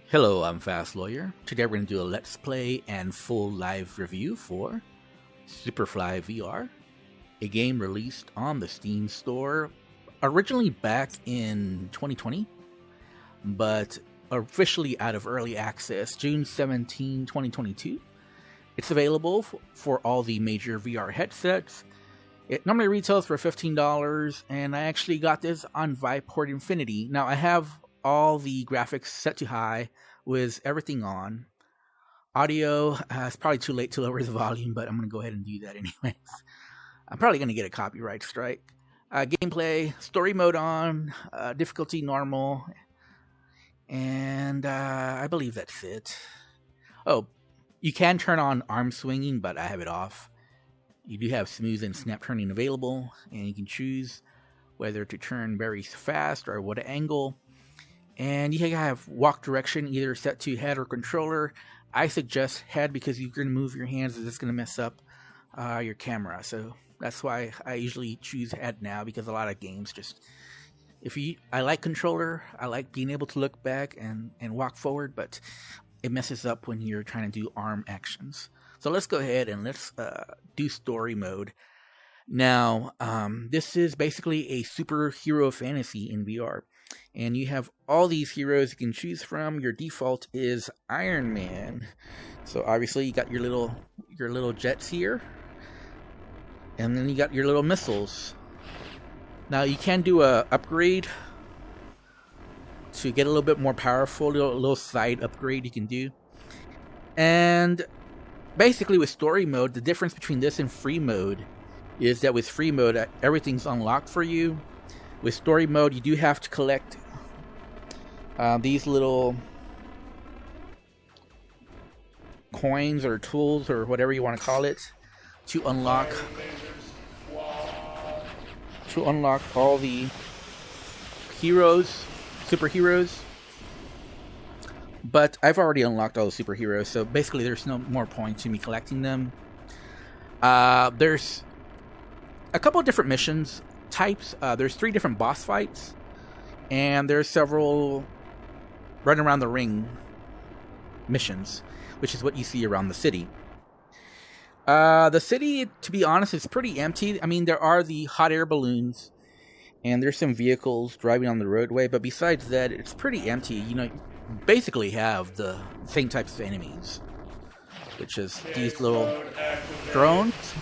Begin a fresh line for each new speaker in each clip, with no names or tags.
Hello, I'm Fast Lawyer. Today we're going to do a Let's Play and full live review for Superfly VR, a game released on the Steam store originally back in 2020, but officially out of early access June 17, 2022. It's available for all the major VR headsets. It normally retails for $15, and I actually got this on Viveport Infinity. Now, I have all the graphics set to high with everything on. Audio, it's probably too late to lower the volume, but I'm going to go ahead and do that anyways. I'm probably going to get a copyright strike. Gameplay, story mode on, difficulty normal, and I believe that's it. Oh, you can turn on arm swinging, but I have it off. You do have smooth and snap turning available, and you can choose whether to turn very fast or what angle. And you have walk direction either set to head or controller. I suggest head because you're going to move your hands and it's going to mess up your camera. So that's why I usually choose head now, because a lot of games just... I like controller, I like being able to look back and walk forward, but it messes up when you're trying to do arm actions. So let's go ahead and let's do story mode. Now, this is basically a superhero fantasy in VR. And you have all these heroes you can choose from. Your default is Iron Man. So obviously you got your little jets here. And then you got your little missiles. Now you can do a upgrade to get a little bit more powerful, little side upgrade you can do. And basically with story mode, the difference between this and free mode is that with free mode, everything's unlocked for you. With story mode, you do have to collect these little coins or tools or whatever you want to call it to unlock all the heroes, superheroes. But I've already unlocked all the superheroes, so basically there's no more point to me collecting them. There's a couple of different missions types. There's 3 different boss fights, and there's several run around the ring missions, which is what you see around the city. The city, to be honest, is pretty empty. I mean, there are the hot air balloons, and there's some vehicles driving on the roadway, but besides that, it's pretty empty. You basically have the same types of enemies, which is these little drones.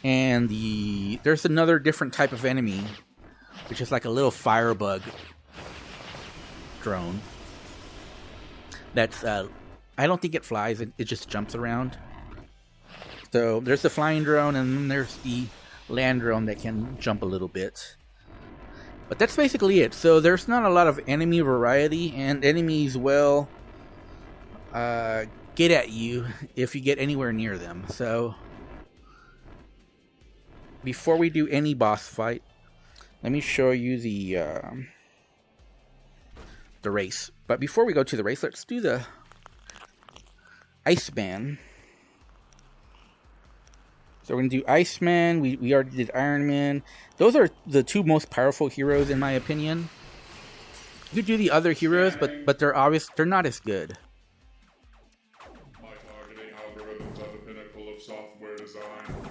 And there's another different type of enemy, which is like a little firebug drone. That's I don't think it flies; it just jumps around. So there's the flying drone, and then there's the land drone that can jump a little bit. But that's basically it. So there's not a lot of enemy variety, and enemies will get at you if you get anywhere near them. So before we do any boss fight, let me show you the race. But before we go to the race, let's do the Iceman. So we're going to do Iceman. We already did Iron Man. Those are the 2 most powerful heroes in my opinion. You do the other heroes, but they're not as good.
My targeting algorithms are the pinnacle of software design.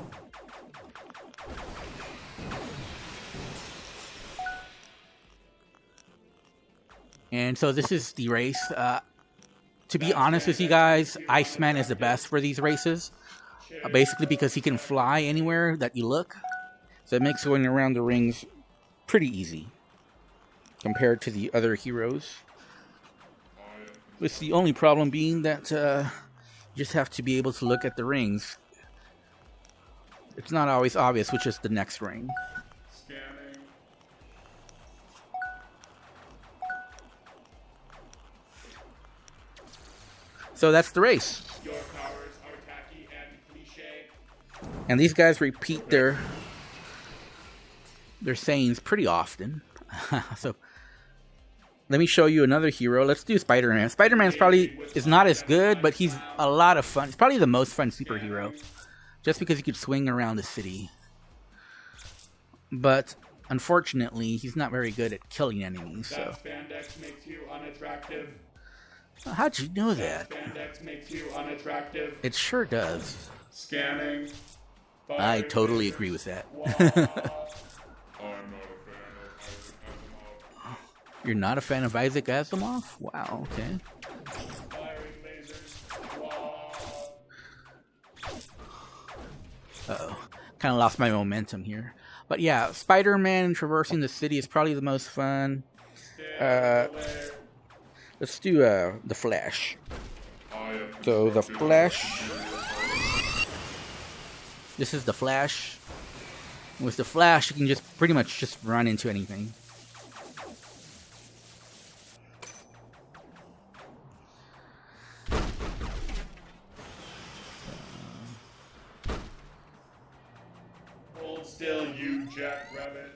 And so this is the race. To be honest with you guys, Iceman is the best for these races. Basically because he can fly anywhere that you look. So it makes going around the rings pretty easy compared to the other heroes. With the only problem being that you just have to be able to look at the rings. It's not always obvious which is the next ring. So that's the race.
Your powers are tacky and cliche.
And these guys repeat their sayings pretty often. So let me show you another hero. Let's do Spider-Man. Spider-Man is not as good, but he's a lot of fun. It's probably the most fun superhero, just because he could swing around the city. But unfortunately, he's not very good at killing enemies. So.
That spandex makes you unattractive.
How'd you know that?
Spandex makes you unattractive.
It sure does.
Scanning.
I totally agree with that. You're not a fan of Isaac Asimov? Wow, okay. Uh-oh. Kind of lost my momentum here. But yeah, Spider-Man traversing the city is probably the most fun. Let's do the Flash. So the Flash. This is the Flash. With the Flash, you can just pretty much just run into anything.
Hold still, you jackrabbit.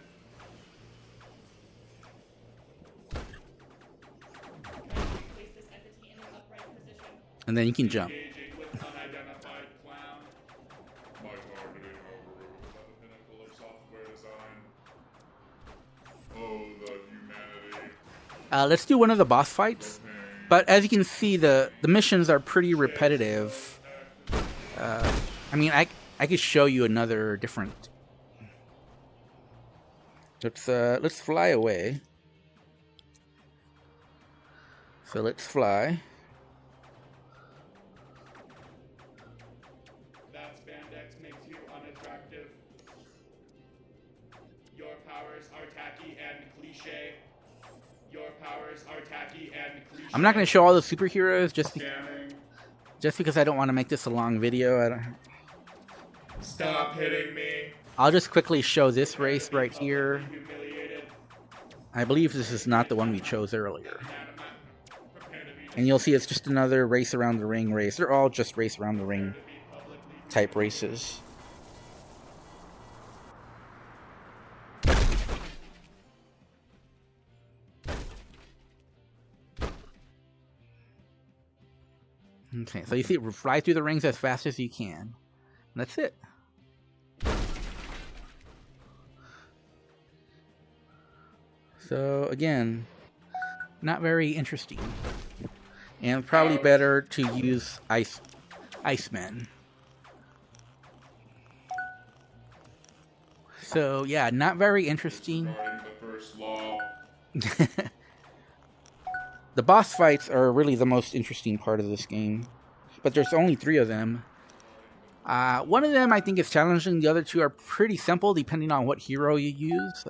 And then you can jump. Let's do one of the boss fights. But as you can see, the missions are pretty repetitive. I mean, I could show you another different. Let's fly away. So let's fly.
That spandex makes you unattractive. Your powers are tacky and cliche. Your powers are tacky and cliche.
I'm not going to show all the superheroes just because I don't want to make this a long video.
Stop hitting me.
I'll just quickly show this race right here. I believe this is not the one we chose earlier. And you'll see it's just another race around the ring race. They're all just race around the ring type races. Okay, so you see it fly through the rings as fast as you can. And that's it. So again, not very interesting. And probably better to use Icemen. So yeah, not very interesting.
The first law.
The boss fights are really the most interesting part of this game. But there's only 3 of them. One of them I think is challenging. The other 2 are pretty simple depending on what hero you use.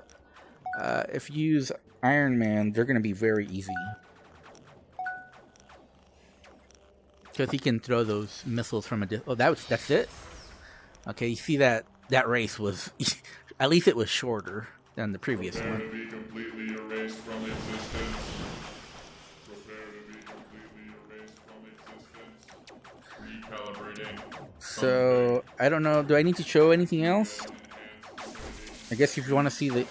If you use Iron Man, they're going to be very easy. Because he can throw those missiles from a distance. Oh, that's it? Okay, you see that race was... at least it was shorter than the previous one.
To be completely erased from existence. Prepare to be completely erased from existence. Recalibrating.
So, I don't know. Do I need to show anything else? I guess if you want to see the...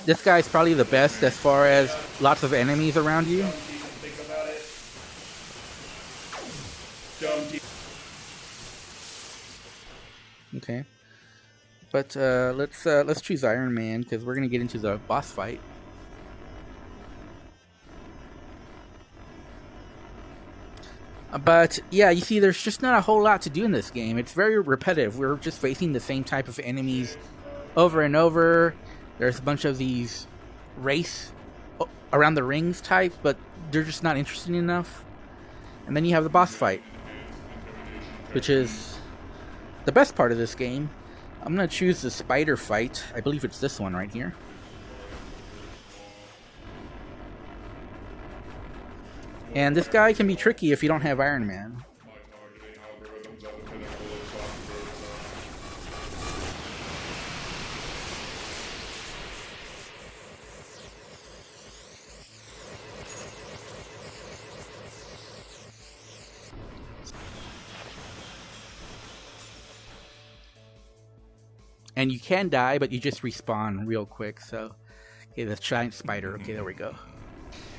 This guy's probably the best as far as lots of enemies around you. Okay. But let's choose Iron Man because we're gonna get into the boss fight. But yeah, you see, there's just not a whole lot to do in this game. It's very repetitive. We're just facing the same type of enemies over and over. There's a bunch of these race around the rings types, but they're just not interesting enough. And then you have the boss fight, which is the best part of this game. I'm going to choose the spider fight. I believe it's this one right here. And this guy can be tricky if you don't have Iron Man. And you can die, but you just respawn real quick. So, okay, the giant spider. Okay, there we go.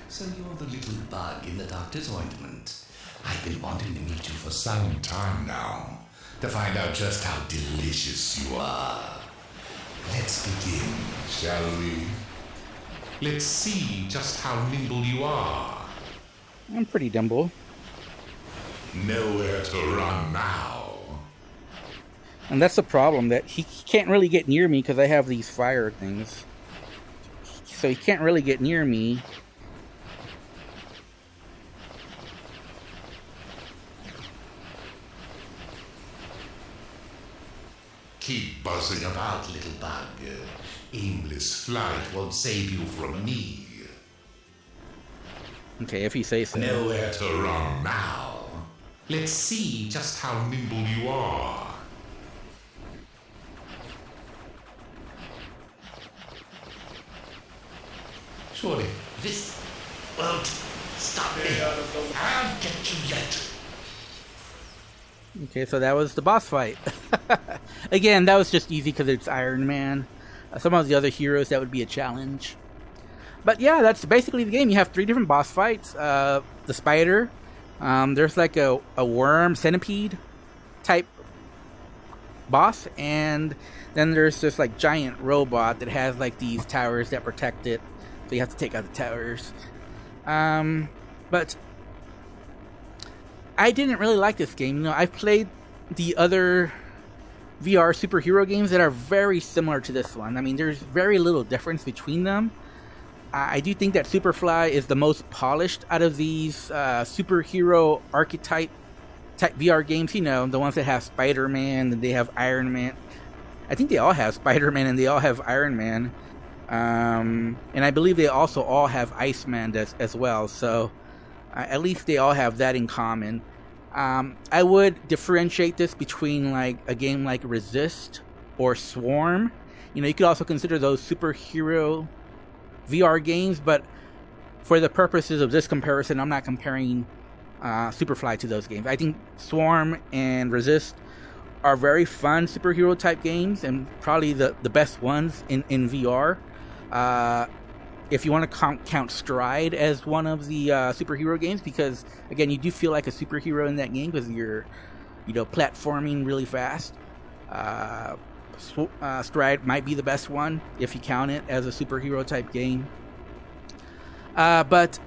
So you're the little bug in the doctor's ointment. I've been wanting to meet you for some time now, to find out just how delicious you are. Let's begin, shall we? Let's see just how nimble you are.
I'm pretty nimble.
Nowhere to run now.
And that's the problem, that he can't really get near me because I have these fire things. So he can't really get near me.
Keep buzzing about, little bug. Aimless flight won't save you from me.
Okay, if you say so.
Nowhere to run now. Let's see just how nimble you are. Surely this won't stop me. I'll get you yet.
Okay, so that was the boss fight. Again, that was just easy because it's Iron Man. Some of the other heroes, that would be a challenge. But yeah, that's basically the game. You have 3 different boss fights. The spider. There's like a worm, centipede type boss. And then there's this like giant robot that has like these towers that protect it. So you have to take out the towers. But I didn't really like this game. You know, I've played the other VR superhero games that are very similar to this one. I mean, there's very little difference between them. I do think that Superfly is the most polished out of these superhero archetype type VR games. You know, the ones that have Spider-Man and they have Iron Man. I think they all have Spider-Man and they all have Iron Man. And I believe they also all have Iceman as well. So at least they all have that in common. I would differentiate this between like a game like Resist or Swarm. You know, you could also consider those superhero VR games, but for the purposes of this comparison, I'm not comparing Superfly to those games. I think Swarm and Resist are very fun superhero type games and probably the best ones in VR. If you want to count Stride as one of the superhero games, because again, you do feel like a superhero in that game because you're, you know, platforming really fast. Stride might be the best one if you count it as a superhero type game. But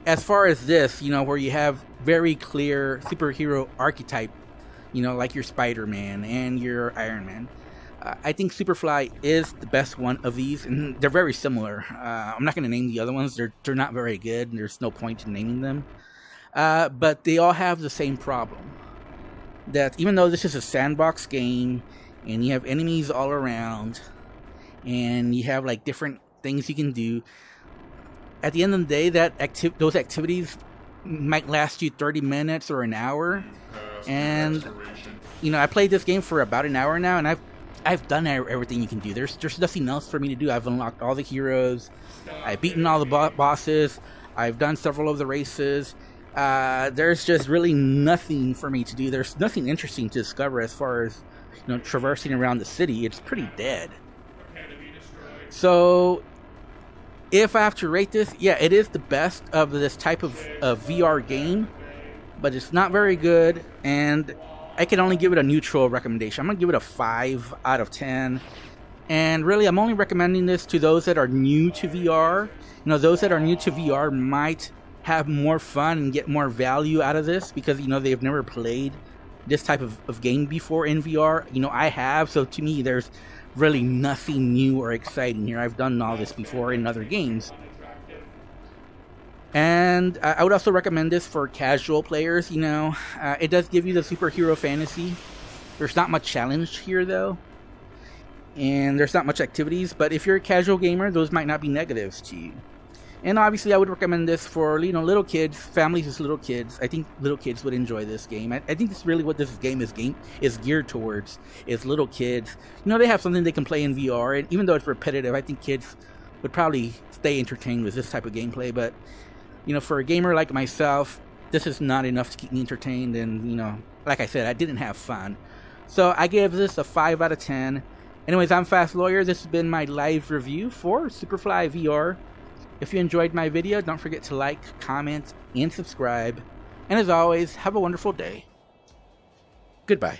as far as this, you know, where you have very clear superhero archetype, you know, like your Spider-Man and your Iron Man, I think Superfly is the best one of these, and they're very similar. I'm not going to name the other ones. They're not very good, and there's no point in naming them. But they all have the same problem. That even though this is a sandbox game, and you have enemies all around, and you have like different things you can do, at the end of the day, those activities might last you 30 minutes or an hour. And you know, I played this game for about an hour now, and I've done everything you can do. There's nothing else for me to do. I've unlocked all the heroes. I've beaten all the bosses. I've done several of the races. There's just really nothing for me to do. There's nothing interesting to discover as far as, you know, traversing around the city. It's pretty dead. So if I have to rate this, yeah, it is the best of this type of VR game, but it's not very good, and I can only give it a neutral recommendation. I'm going to give it a 5 out of 10. And really, I'm only recommending this to those that are new to VR. You know, those that are new to VR might have more fun and get more value out of this because, you know, they've never played this type of game before in VR. You know, I have, so to me, there's really nothing new or exciting here. I've done all this before in other games. And I would also recommend this for casual players. You know, it does give you the superhero fantasy. There's not much challenge here, though. And there's not much activities. But if you're a casual gamer, those might not be negatives to you. And obviously, I would recommend this for, you know, little kids, families with little kids. I think little kids would enjoy this game. I think that's really what this game is geared towards, is little kids. You know, they have something they can play in VR. And even though it's repetitive, I think kids would probably stay entertained with this type of gameplay. But you know, for a gamer like myself, this is not enough to keep me entertained. And, you know, like I said, I didn't have fun. So I gave this a 5 out of 10. Anyways, I'm Fast Lawyer. This has been my live review for Superfly VR. If you enjoyed my video, don't forget to like, comment, and subscribe. And as always, have a wonderful day. Goodbye.